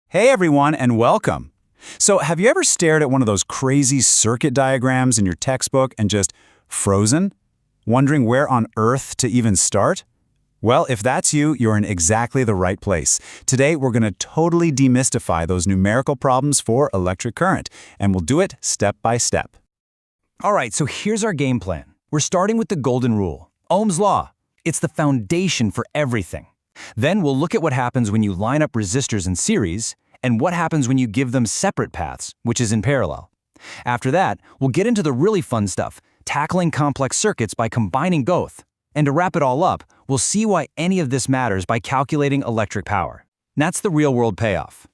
Hey everyone, and welcome. So have you ever stared at one of those crazy circuit diagrams in your textbook and just frozen? Wondering where on earth to even start? Well, if that's you, you're in exactly the right place. Today, we're going to totally demystify those numerical problems for electric current, and we'll do it step by step. All right, so here's our game plan. We're starting with the golden rule, Ohm's law. It's the foundation for everything. Then we'll look at what happens when you line up resistors in series, and what happens when you give them separate paths, which is in parallel. After that, we'll get into the really fun stuff, tackling complex circuits by combining both. And to wrap it all up, we'll see why any of this matters by calculating electric power. That's the real-world payoff.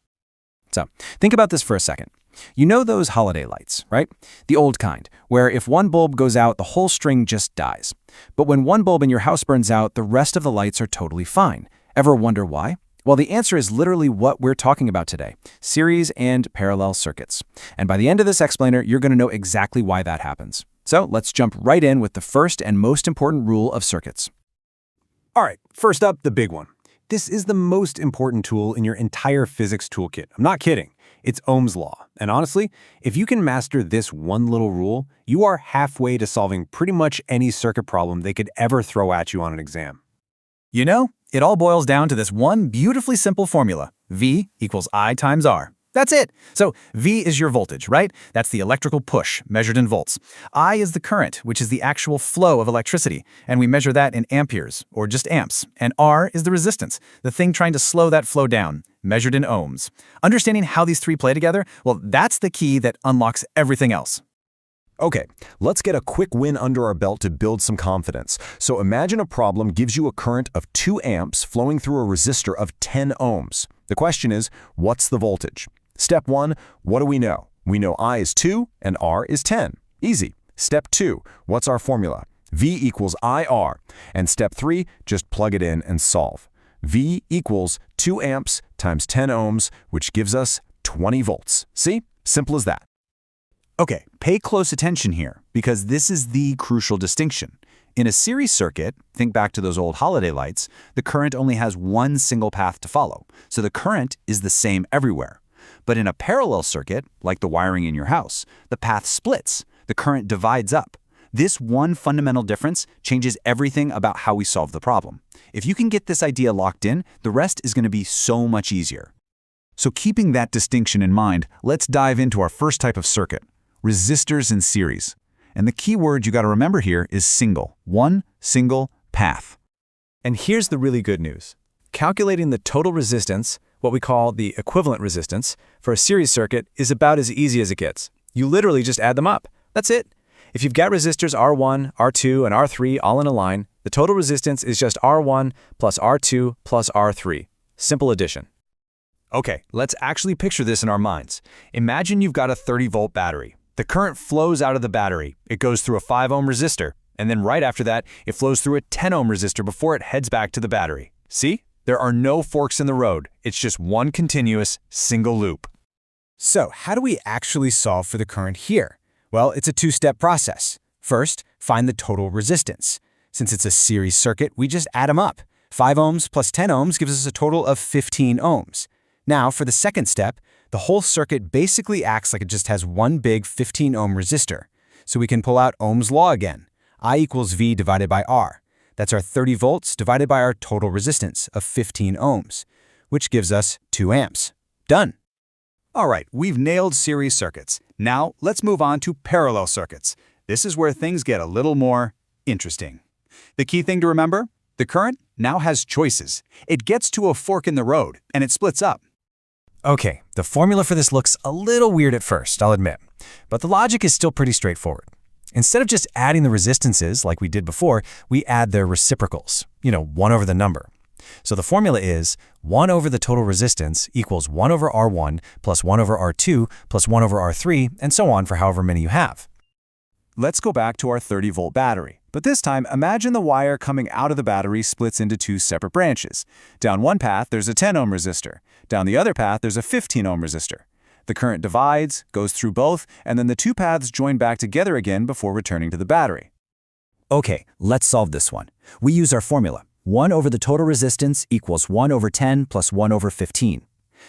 So, think about this for a second. You know those holiday lights, right? The old kind, where if one bulb goes out, the whole string just dies. But when one bulb in your house burns out, the rest of the lights are totally fine. Ever wonder why? Well, the answer is literally what we're talking about today, series and parallel circuits. And by the end of this explainer, you're going to know exactly why that happens. So let's jump right in with the first and most important rule of circuits. All right, first up, the big one. This is the most important tool in your entire physics toolkit. I'm not kidding. It's Ohm's law. And honestly, if you can master this one little rule, you are halfway to solving pretty much any circuit problem they could ever throw at you on an exam. You know, it all boils down to this one beautifully simple formula, V equals I times R. That's it. So V is your voltage, right? That's the electrical push, measured in volts. I is the current, which is the actual flow of electricity, and we measure that in amperes, or just amps. And R is the resistance, the thing trying to slow that flow down, measured in ohms. Understanding how these three play together, well, that's the key that unlocks everything else. Okay, let's get a quick win under our belt to build some confidence. So imagine a problem gives you a current of 2 amps flowing through a resistor of 10 ohms. The question is, what's the voltage? Step 1, what do we know? We know I is 2 and R is 10. Easy. Step 2, what's our formula? V equals IR. And step 3, just plug it in and solve. V equals 2 amps times 10 ohms, which gives us 20 volts. See? Simple as that. Okay, pay close attention here, because this is the crucial distinction. In a series circuit, think back to those old holiday lights, the current only has one single path to follow, so the current is the same everywhere. But in a parallel circuit, like the wiring in your house, the path splits, the current divides up. This one fundamental difference changes everything about how we solve the problem. If you can get this idea locked in, the rest is going to be so much easier. So keeping that distinction in mind, let's dive into our first type of circuit, resistors in series. And the key word you got to remember here is single, one single path. And here's the really good news. Calculating the total resistance, what we call the equivalent resistance, for a series circuit is about as easy as it gets. You literally just add them up. That's it. If you've got resistors R1, R2, and R3 all in a line, the total resistance is just R1 plus R2 plus R3. Simple addition. Okay, let's actually picture this in our minds. Imagine you've got a 30-volt battery. The current flows out of the battery. It goes through a 5-ohm resistor, and then right after that, it flows through a 10-ohm resistor before it heads back to the battery. See? There are no forks in the road. It's just one continuous, single loop. So, how do we actually solve for the current here? Well, it's a two-step process. First, find the total resistance. Since it's a series circuit, we just add them up. 5 ohms plus 10 ohms gives us a total of 15 ohms. Now, for the second step, the whole circuit basically acts like it just has one big 15-ohm resistor. So we can pull out Ohm's law again. I equals V divided by R. That's our 30 volts divided by our total resistance of 15 ohms, which gives us 2 amps. Done. All right, we've nailed series circuits. Now, let's move on to parallel circuits. This is where things get a little more interesting. The key thing to remember, the current now has choices. It gets to a fork in the road, and it splits up. Okay, the formula for this looks a little weird at first, I'll admit. But the logic is still pretty straightforward. Instead of just adding the resistances like we did before, we add their reciprocals, 1 over the number. So the formula is 1 over the total resistance equals 1 over R1 plus 1 over R2 plus 1 over R3, and so on for however many you have. Let's go back to our 30-volt battery. But this time, imagine the wire coming out of the battery splits into 2 separate branches. Down one path, there's a 10-ohm resistor. Down the other path, there's a 15-ohm resistor. The current divides, goes through both, and then the 2 paths join back together again before returning to the battery. Okay, let's solve this one. We use our formula. 1 over the total resistance equals 1 over 10 plus 1 over 15.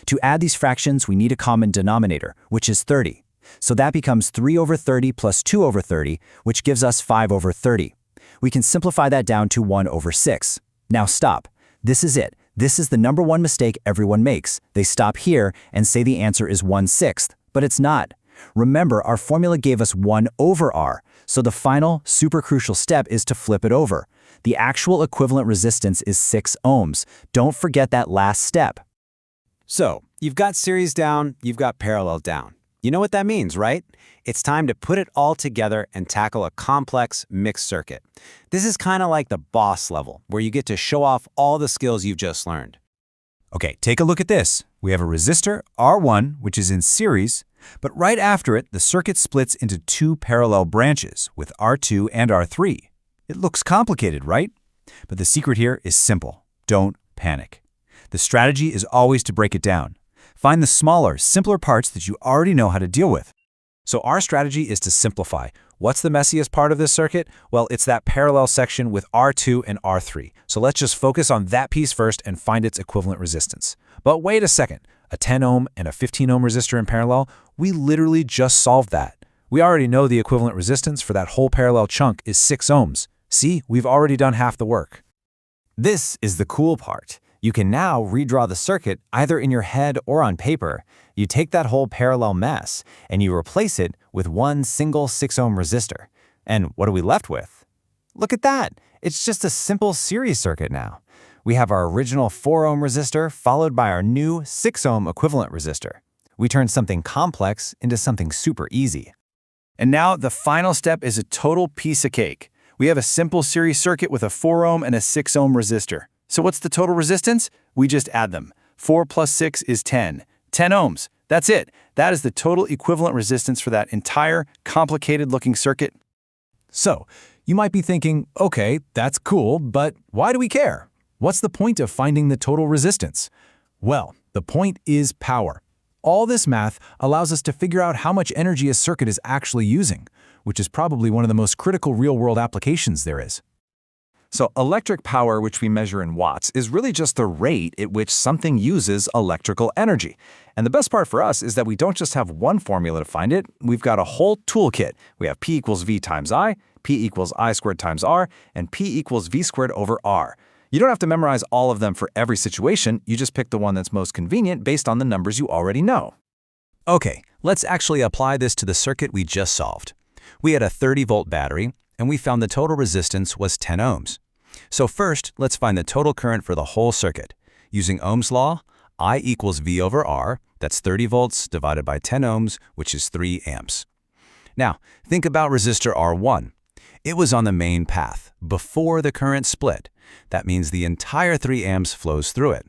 To add these fractions, we need a common denominator, which is 30. So that becomes 3 over 30 plus 2 over 30, which gives us 5 over 30. We can simplify that down to 1 over 6. Now stop. This is it. This is the number one mistake everyone makes. They stop here and say the answer is 1/6, but it's not. Remember, our formula gave us 1 over R, so the final, super crucial step is to flip it over. The actual equivalent resistance is 6 ohms. Don't forget that last step. So, you've got series down, you've got parallel down. You know what that means, right? It's time to put it all together and tackle a complex mixed circuit. This is kind of like the boss level, where you get to show off all the skills you've just learned. Okay, take a look at this. We have a resistor, R1, which is in series, but right after it, the circuit splits into 2 parallel branches with R2 and R3. It looks complicated, right? But the secret here is simple. Don't panic. The strategy is always to break it down. Find the smaller, simpler parts that you already know how to deal with. So our strategy is to simplify. What's the messiest part of this circuit? Well, it's that parallel section with R2 and R3. So let's just focus on that piece first and find its equivalent resistance. But wait a second. A 10 ohm and a 15 ohm resistor in parallel? We literally just solved that. We already know the equivalent resistance for that whole parallel chunk is 6 ohms. See, we've already done half the work. This is the cool part. You can now redraw the circuit either in your head or on paper. You take that whole parallel mess and you replace it with one single 6 ohm resistor. And what are we left with? Look at that. It's just a simple series circuit now. We have our original 4 ohm resistor followed by our new 6 ohm equivalent resistor. We turned something complex into something super easy. And now the final step is a total piece of cake. We have a simple series circuit with a 4 ohm and a 6 ohm resistor. So what's the total resistance? We just add them. 4 plus 6 is 10. 10 ohms. That's it. That is the total equivalent resistance for that entire complicated-looking circuit. So, you might be thinking, okay, that's cool, but why do we care? What's the point of finding the total resistance? Well, the point is power. All this math allows us to figure out how much energy a circuit is actually using, which is probably one of the most critical real-world applications there is. So electric power, which we measure in watts, is really just the rate at which something uses electrical energy. And the best part for us is that we don't just have one formula to find it, we've got a whole toolkit. We have P equals V times I, P equals I squared times R, and P equals V squared over R. You don't have to memorize all of them for every situation, you just pick the one that's most convenient based on the numbers you already know. Okay, let's actually apply this to the circuit we just solved. We had a 30-volt battery, and we found the total resistance was 10 ohms. So first, let's find the total current for the whole circuit. Using Ohm's law, I equals V over R, that's 30 volts divided by 10 ohms, which is 3 amps. Now, think about resistor R1. It was on the main path, before the current split. That means the entire 3 amps flows through it.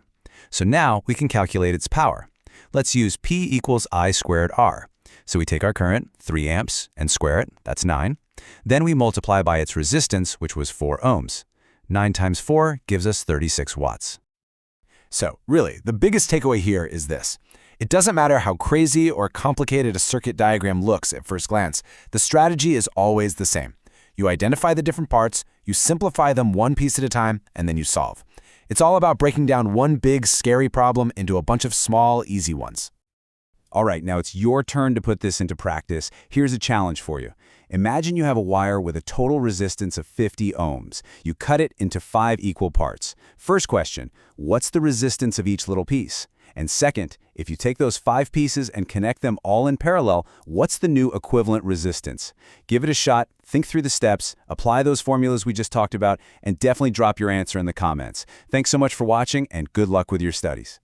So now we can calculate its power. Let's use P equals I squared R. So we take our current, 3 amps, and square it, that's 9. Then we multiply by its resistance, which was 4 ohms. 9 times 4 gives us 36 watts. So, really, the biggest takeaway here is this. It doesn't matter how crazy or complicated a circuit diagram looks at first glance, the strategy is always the same. You identify the different parts, you simplify them one piece at a time, and then you solve. It's all about breaking down one big, scary problem into a bunch of small, easy ones. All right, now it's your turn to put this into practice. Here's a challenge for you. Imagine you have a wire with a total resistance of 50 ohms. You cut it into 5 equal parts. First question, what's the resistance of each little piece? And second, if you take those 5 pieces and connect them all in parallel, what's the new equivalent resistance? Give it a shot, think through the steps, apply those formulas we just talked about, and definitely drop your answer in the comments. Thanks so much for watching, and good luck with your studies.